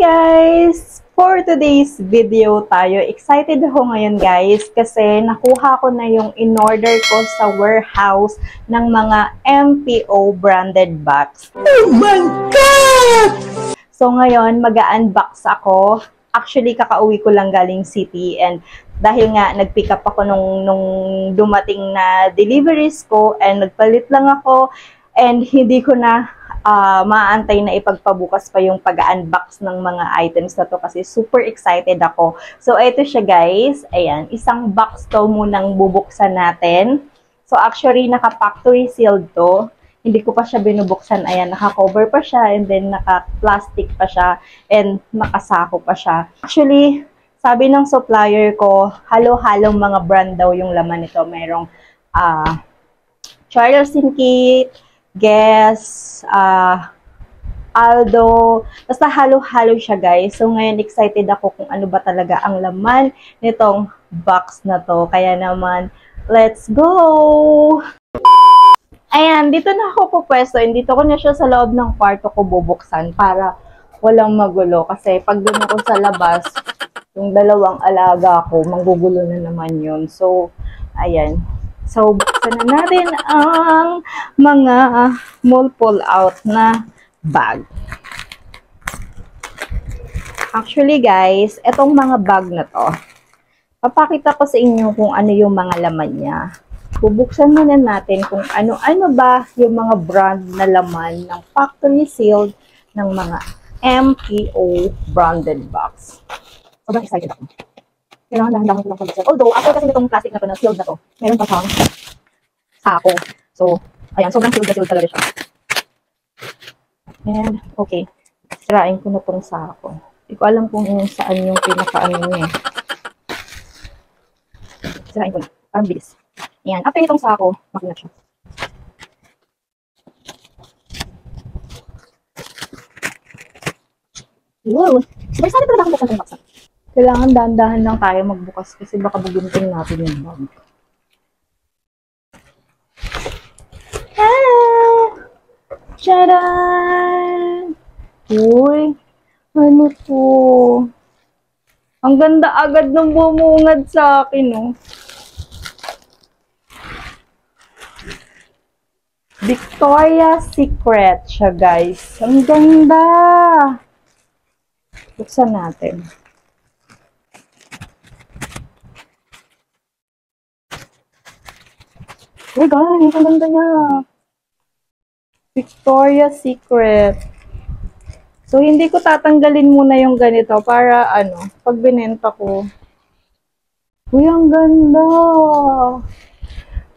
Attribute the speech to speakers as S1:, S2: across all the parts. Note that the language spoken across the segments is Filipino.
S1: guys! For today's video tayo, excited ako ngayon guys kasi nakuha ko na yung in-order ko sa warehouse ng mga MPO branded bags. Oh my God! So ngayon, mag-unbox ako. Actually, kakauwi ko lang galing city and dahil nga nag-pick up ako nung dumating na deliveries ko and nagpalit lang ako and hindi ko na maaantay na ipagpabukas pa yung pag-unbox ng mga items na to kasi super excited ako. So, ito siya guys. Ayan, isang box to munang bubuksan natin. So, actually, naka-factory sealed to. Hindi ko pa siya binubuksan. Ayan, naka-cover pa siya and then naka-plastic pa siya and nakasako pa siya. Actually, sabi ng supplier ko, halo-halong mga brand daw yung laman nito. Merong Charles & Keith, Guess, Aldo, basta halo-halo siya guys. So ngayon excited ako kung ano ba talaga ang laman nitong box na to. Kaya naman, let's go! Ayan, dito na ako pupwesto. Dito ko na siya sa loob ng kwarto ko bubuksan para walang magulo. Kasi pag doon ako sa labas, yung dalawang alaga ko, manggugulo na naman yun. So, ayan. So, buksan na natin ang mga mall pull-out na bag. Actually, guys, etong mga bag na to, papakita ko sa inyo kung ano yung mga laman niya. Bubuksan muna natin kung ano-ano ba yung mga brand na laman ng factory sealed ng mga MPO branded box. Sobrang excited ako. Kailangan dahan-dahan ko lang pag-set. Although, after kasi itong plastic na to, na sealed na to, meron pa siyang sako. So, ayan, sobrang sealed na sealed talaga siya. And, okay. Sirain ko na itong sako. Hindi ko alam kung saan yung pinaka-ano niya. Sirain ko na. Parang bilis. Ayan, after nitong sako, makinat siya. Wow! Sabay sana talaga akong buksan itong baksa. Kailangan dahan-dahan lang tayo magbukas kasi baka bugunting natin yung bag. Ah! Tcharan! Uy! Ano to? Ang ganda agad ng bumungad sa akin, oh. Victoria's Secret siya, guys. Ang ganda! Buksan natin. Oh guys, ang ganda niya. Victoria's Secret. So, hindi ko tatanggalin muna yung ganito para, pag binenta ko. Uy, ang ganda.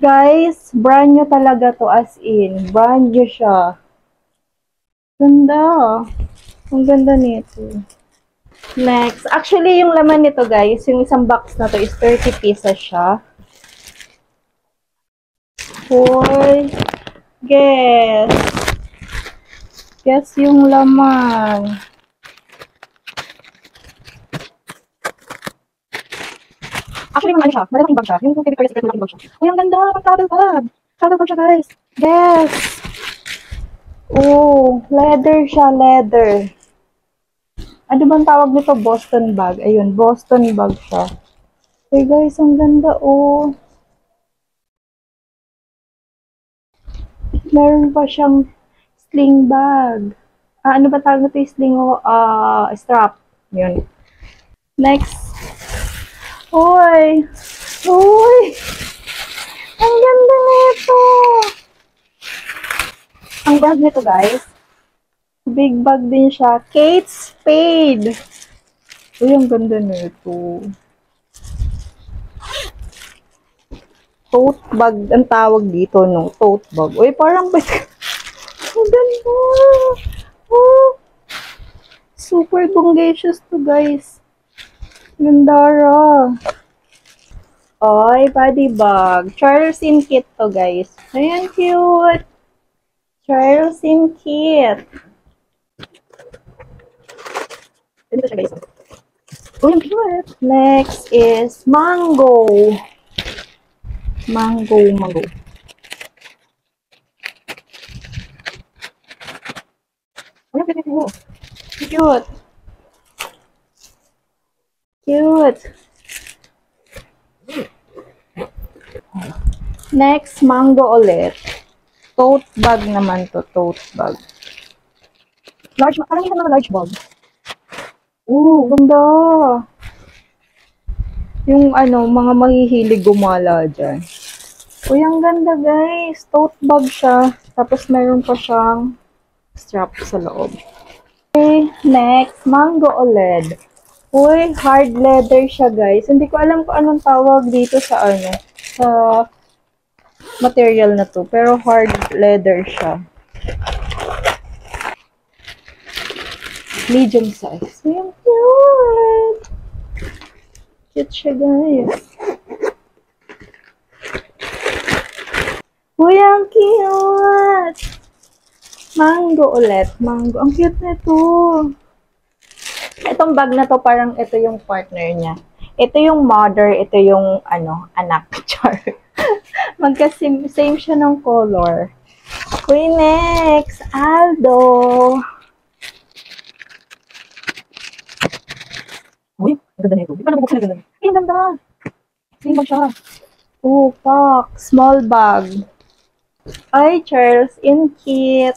S1: Guys, brand new talaga to as in. Brand new siya. Ganda. Ang ganda nito. Next. Actually, yung laman nito guys, yung isang box na to is 30 pieces siya. Hoy, guess. Guess yung laman. Actually, ano siya? Malaking bag siya. Yung Victoria's Secret malaking bag siya. Uy, ang ganda. Pang travel bag. Travel bag siya, guys. Guess. Oh, leather siya, leather. Ano bang tawag nito? Boston bag. Ayun, Boston bag siya. Uy, guys, ang ganda, oh. Meron pa siyang sling bag. Ano ba tawag nito yung sling o strap? Yun. Next. Uy! Uy! Ang ganda nito! Ang bag nito, guys. Big bag din siya. Kate Spade! Uy, ang ganda nito. Tote bag ang tawag dito, no? Tote bag. Uy, parang ang ganda. Oh. Super bungacious to, guys. Gandara. Oy, body bag. Charles & Keith to, guys. Ayan, cute. Charles & Keith. Ganito siya, guys. Uy, ang cute. Next is Mango. Mango. Cute. Cute. Next, mango ulit. Tote bag naman to, tote bag. Large, parang yung mga large bag. Ooh, ganda. Yung ano, mga mahihilig gumala dyan. Uy, ang ganda guys. Tote bag siya. Tapos meron pa siyang strap sa loob. Okay, next, mango OLED. Uy, hard leather siya guys. Hindi ko alam kung anong tawag dito sa ano, sa material na to. Pero hard leather siya. Medium size. Uy, ang cute. Cute siya guys. Uy, ang cute! Mango ulit. Mango. Ang cute nito. Itong bag na to, parang ito yung partner niya. Ito yung mother, ito yung ano, anak. Char. Magka-same siya ng color. Uy, next! Aldo! Uy, ang ganda nito. Paano bubuksan na ganda? Ay, ang ganda! Same bag siya. Oh, pak. Small bag. Ay, Charles, in kit.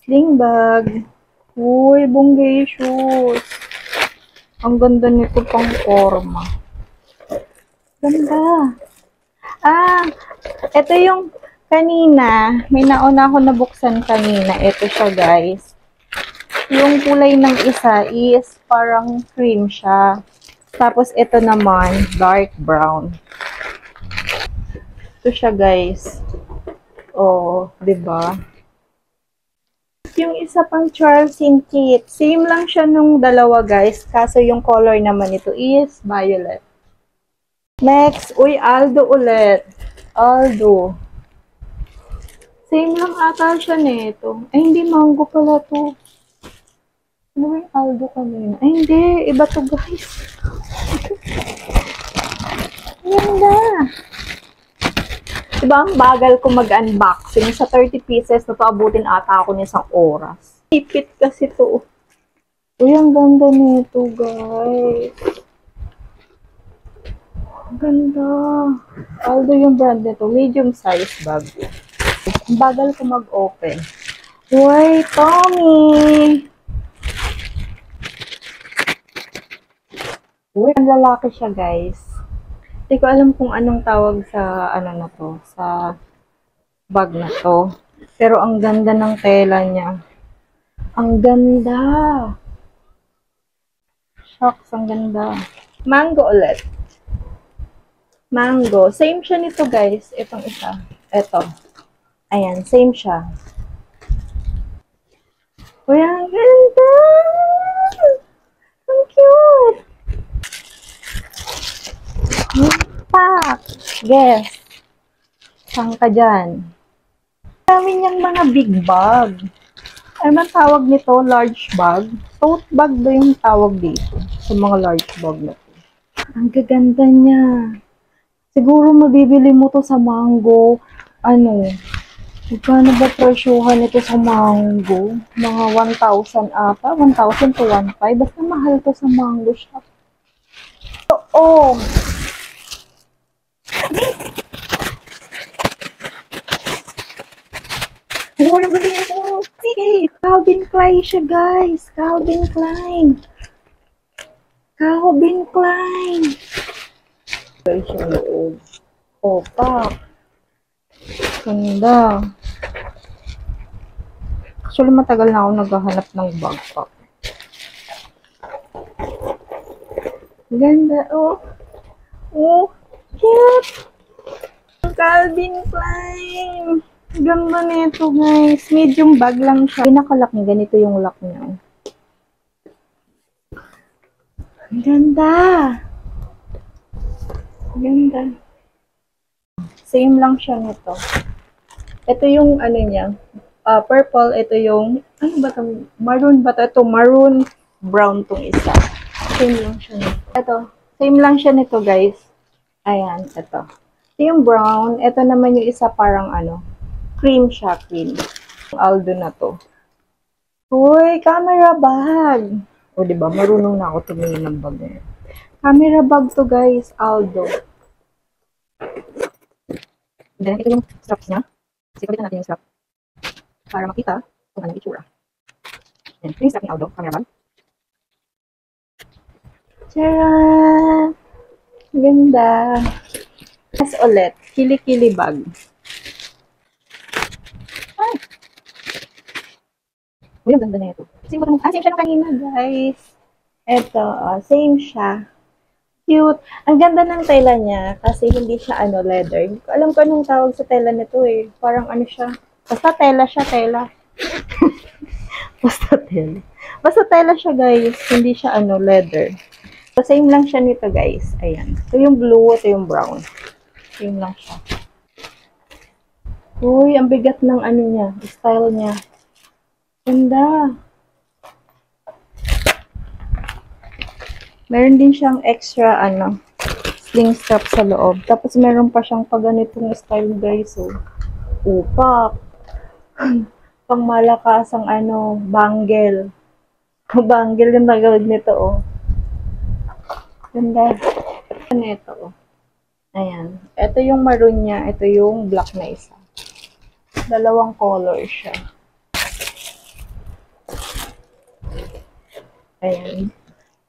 S1: Sling bag. Uy, bunggay shoes. Ang ganda nito pang forma. Ganda. Ah, ito yung kanina. May nauna ako nabuksan kanina. Ito siya, guys. Yung kulay ng isa is parang cream siya. Tapos ito naman, dark brown. Ito siya, guys. Oh, 'di ba? Yung isa pang Charles in kit. Same lang siya nung dalawa, guys. Kaso yung color naman ito is violet. Next, uy, Aldo ulit. Aldo. Same lang ata siya nito. Ay, hindi, mango pala to. Ano yung Aldo kanina? Ay, hindi. Iba to, guys. Ganda. Diba, ang bagal ko mag-unboxing. Sa 30 pieces, napaabutin ata ako ng isang oras. Tipit kasi to. Uy, ang ganda nito, guys. Ang ganda. Aldo yung brand nito. Medium size bag. Ang bagal ko mag-open. Uy, Tommy! Uy, ang lalaki siya, guys. Hindi ko alam kung anong tawag sa ano na to, sa bag na to. Pero ang ganda ng tela niya. Ang ganda. Shucks, ang ganda. Mango ulit. Mango. Same siya nito, guys. Itong isa. Ito. Ayan, same siya. Uy, ang ganda! Ang cute! Pak! Guess. Saan ka dyan? Dami niyang mga big bag. Ano man tawag nito? Large bag? Tote bag ba yung tawag dito? Sa mga large bag na to. Ang gaganda niya. Siguro mabibili mo to sa Mango. Ano? Magkano ba presyuhan ito sa Mango? Mga 1,000 ata. 1,000 to 1,500. Basta mahal to sa Mango shop. Oo. Calvin Klein siya, guys. Calvin Klein. Calvin Klein. Guys, yung loob. Opa. Ganda. Actually, matagal na ako naghahanap ng backpack. Ganda, oh. Oh, cute. Calvin Klein. Ganda nito, guys. Medium bag lang siya. Pinakalock niya. Ganito yung lock niya. Ang ganda. Ganda. Same lang siya nito. Ito yung ano niya. Purple. Ito yung, ano ba ito? Maroon ba ito? Ito, maroon brown tong isa. Same lang siya nito. Ito. Same lang siya nito, guys. Ayan. Ito. Ito yung brown. Ito naman yung isa parang ano. Cream siya, cream. Aldo na to. Uy, camera bag. O, diba? Marunong na ako tumingin ng bag na yun. Camera bag to, guys. Aldo. Then, ito yung straps niya. Sikabitan natin yung strap para makita kung anong itsura. Yan. Ito yung strap ni Aldo. Camera bag. Tcharan! Ganda. Tapos ulit, kili-kili bag. Ay! Uy, ang ganda na ito. Same siya ng kanina, guys. Ito, same siya. Cute. Ang ganda ng tela niya kasi hindi siya leather. Hindi ko alam kung anong tawag sa tela nito eh. Parang ano siya. Basta tela siya, tela. Basta tela. Basta tela siya, guys. Hindi siya leather. So, same lang siya nito, guys. Ayan. Ito yung blue, ito yung brown. Same lang siya. Uy, ang bigat ng niya, style niya. Ganda. Meron din siyang extra, sling strap sa loob. Tapos, meron pa siyang paganitong style, guys, oh. Upak. Pang malakas ang bangle. Bangle yung nagawid nito, oh. Ganda. Ano ito, oh. Ayan. Ito yung maroon niya. Ito yung black na isa. Dalawang color siya. Ayan.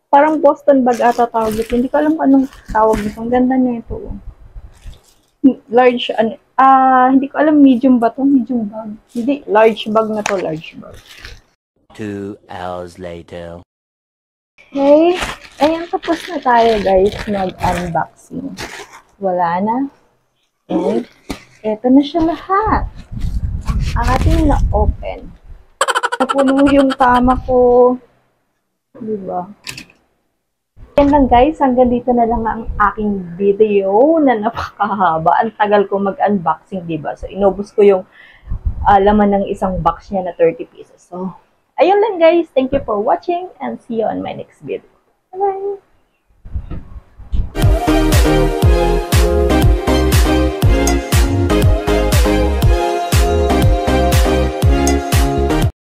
S1: Parang Boston bag ata tawag ito. Hindi ko alam kung anong tawag ito. Ang ganda niya ito. Large, hindi ko alam medium ba ito? Medium bag. Hindi, large bag na to. Large bag.
S2: 2 hours later.
S1: Okay. Ayan, tapos na tayo, guys, mag-unboxing. Wala na. And, eto na siya lahat. Ang ating na-open. Napuno yung tama ko. Diba? Yan lang, guys. Hanggang dito na lang ang aking video na napakahaba. Ang tagal ko mag-unboxing, diba? So, inubos ko yung laman ng isang box niya na 30 pieces. So, ayun lang, guys. Thank you for watching and see you on my next video. Bye!